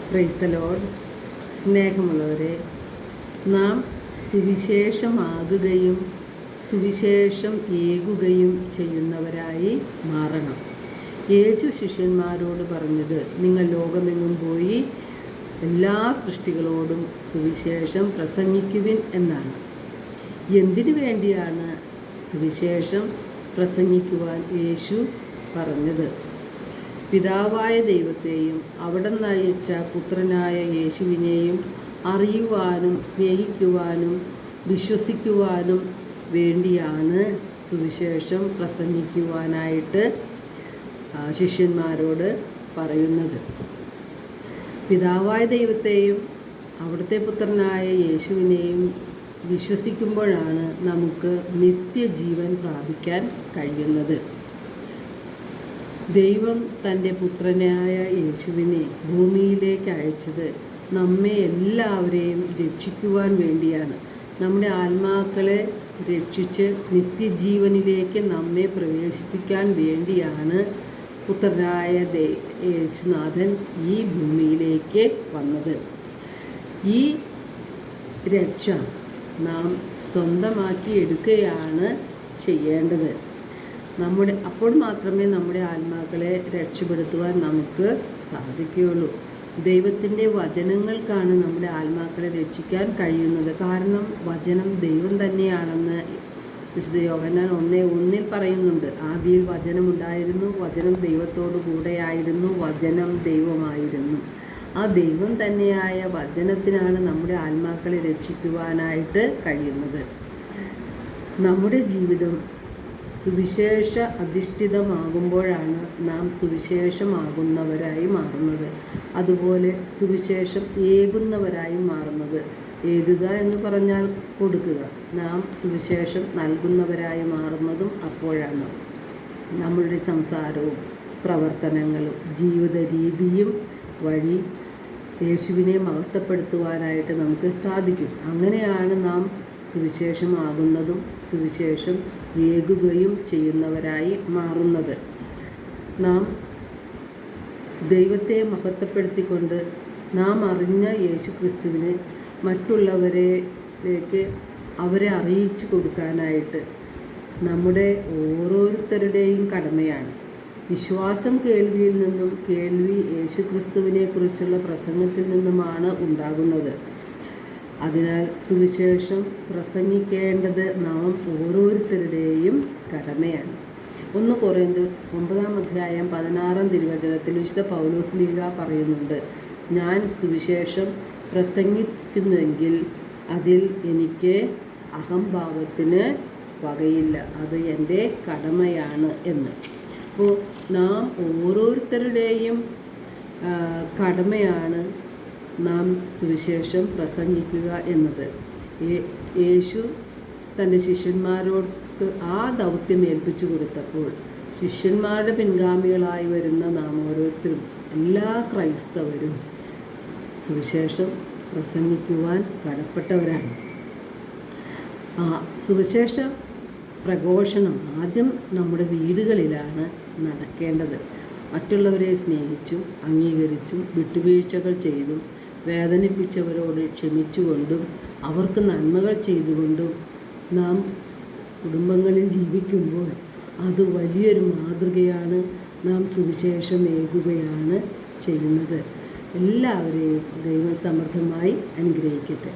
Praise the Lord. സ്നേഹമുള്ളവരെ, നാം സുവിശേഷമാകുകയും സുവിശേഷം ഏകുകയും ചെയ്യുന്നവരായി മാറണം. യേശു ശിഷ്യന്മാരോട് പറഞ്ഞത്, നിങ്ങൾ ലോകമെങ്ങും പോയി എല്ലാ സൃഷ്ടികളോടും സുവിശേഷം പ്രസംഗിക്കുവിൻ എന്നാണ്. എന്തിനു വേണ്ടിയാണ് സുവിശേഷം പ്രസംഗിക്കുവാൻ യേശു പറഞ്ഞത്? പിതാവായ ദൈവത്തെയും അവിടുന്ന് അയച്ച പുത്രനായ യേശുവിനെയും അറിയുവാനും സ്നേഹിക്കുവാനും വിശ്വസിക്കുവാനും വേണ്ടിയാണ് സുവിശേഷം പ്രസംഗിക്കുവാനായിട്ട് ശിഷ്യന്മാരോട് പറയുന്നത്. പിതാവായ ദൈവത്തെയും അവിടുത്തെ പുത്രനായ യേശുവിനെയും വിശ്വസിക്കുമ്പോഴാണ് നമുക്ക് നിത്യജീവൻ പ്രാപിക്കാൻ കഴിയുന്നത്. ദൈവം തൻ്റെ പുത്രനായ യേശുവിനെ ഭൂമിയിലേക്ക് അയച്ചത് നമ്മെ എല്ലാവരെയും രക്ഷിക്കുവാൻ വേണ്ടിയാണ്. നമ്മുടെ ആത്മാക്കളെ രക്ഷിച്ച് നിത്യജീവനിലേക്ക് നമ്മെ പ്രവേശിപ്പിക്കാൻ വേണ്ടിയാണ് പുത്രനായ യേശുനാഥൻ ഈ ഭൂമിയിലേക്ക് വന്നത്. ഈ രക്ഷ നാം സ്വന്തമാക്കി എടുക്കുകയാണ് ചെയ്യേണ്ടത്. അപ്പോൾ മാത്രമേ നമ്മുടെ ആത്മാക്കളെ രക്ഷപ്പെടുത്തുവാൻ നമുക്ക് സാധിക്കുകയുള്ളൂ. ദൈവത്തിൻ്റെ വചനങ്ങൾക്കാണ് നമ്മുടെ ആത്മാക്കളെ രക്ഷിക്കാൻ കഴിയുന്നത്. കാരണം വചനം ദൈവം തന്നെയാണെന്ന് വിശുദ്ധ യോഹന്നാൻ 1:1 പറയുന്നുണ്ട്. ആദിയിൽ വചനമുണ്ടായിരുന്നു, വചനം ദൈവത്തോടു കൂടെയായിരുന്നു, വചനം ദൈവമായിരുന്നു. ആ ദൈവം തന്നെയായ വചനത്തിനാണ് നമ്മുടെ ആത്മാക്കളെ രക്ഷിക്കുവാനായിട്ട് കഴിയുന്നത്. നമ്മുടെ ജീവിതം സുവിശേഷ അധിഷ്ഠിതമാകുമ്പോഴാണ് നാം സുവിശേഷമാകുന്നവരായി മാറുന്നത്. അതുപോലെ സുവിശേഷം ഏകുന്നവരായി മാറുന്നത്. ഏകുക എന്ന് പറഞ്ഞാൽ കൊടുക്കുക. നാം സുവിശേഷം നൽകുന്നവരായി മാറുന്നതും അപ്പോഴാണ്. നമ്മളുടെ സംസാരവും പ്രവർത്തനങ്ങളും ജീവിത രീതിയും വഴി യേശുവിനെ മഹത്വപ്പെടുത്തുവാനായിട്ട് നമുക്ക് സാധിക്കും. അങ്ങനെയാണ് നാം സുവിശേഷമാകുന്നതും സുവിശേഷം ഏകുകയും ചെയ്യുന്നവരായി മാറുന്നത്. നാം ദൈവത്തെ മഹത്വപ്പെടുത്തിക്കൊണ്ട് നാം അറിഞ്ഞ യേശു ക്രിസ്തുവിനെ മറ്റുള്ളവരിലേക്ക് അവരെ അറിയിച്ചു കൊടുക്കാനായിട്ട് നമ്മുടെ ഓരോരുത്തരുടെയും കടമയാണ്. വിശ്വാസം കേൾവിയിൽ നിന്നും, കേൾവി യേശു ക്രിസ്തുവിനെ കുറിച്ചുള്ള പ്രസംഗത്തിൽ നിന്നുമാണ് ഉണ്ടാകുന്നത്. അതിനാൽ സുവിശേഷം പ്രസംഗിക്കേണ്ടത് നാം ഓരോരുത്തരുടെയും കടമയാണ്. 1 കൊറിന്തോസ് 9:16 വിശുദ്ധ പൗലോസ് ശ്ലീഹ പറയുന്നുണ്ട്, ഞാൻ സുവിശേഷം പ്രസംഗിക്കുന്നുവെങ്കിൽ അതിൽ എനിക്ക് അഹംഭാവത്തിന് വകയില്ല, അത് എൻ്റെ കടമയാണ് എന്ന്. അപ്പോൾ നാം ഓരോരുത്തരുടെയും കടമയാണ് നാം സുവിശേഷം പ്രസംഗിക്കുക എന്നത്. യേശു തൻ്റെ ശിഷ്യന്മാരോട് ആ ദൗത്യം ഏൽപ്പിച്ചു കൊടുത്തപ്പോൾ ശിഷ്യന്മാരുടെ പിൻഗാമികളായി വരുന്ന നാം ഓരോരുത്തരും, എല്ലാ ക്രൈസ്തവരും സുവിശേഷം പ്രസംഗിക്കുവാൻ കടപ്പെട്ടവരാണ്. സുവിശേഷ പ്രഘോഷണം ആദ്യം നമ്മുടെ വീടുകളിലാണ് നടക്കേണ്ടത്. മറ്റുള്ളവരെ സ്നേഹിച്ചും അംഗീകരിച്ചും വിട്ടുവീഴ്ചകൾ ചെയ്തും വേദനിപ്പിച്ചവരോട് ക്ഷമിച്ചുകൊണ്ടും അവർക്ക് നന്മകൾ ചെയ്തുകൊണ്ടും നാം കുടുംബങ്ങളിൽ ജീവിക്കുമ്പോൾ അത് വലിയൊരു മാതൃകയാണ്. നാം സുവിശേഷം ഏകുകയാണ് ചെയ്യുന്നത്. എല്ലാവരെയും ദൈവം സമൃദ്ധമായി അനുഗ്രഹിക്കട്ടെ.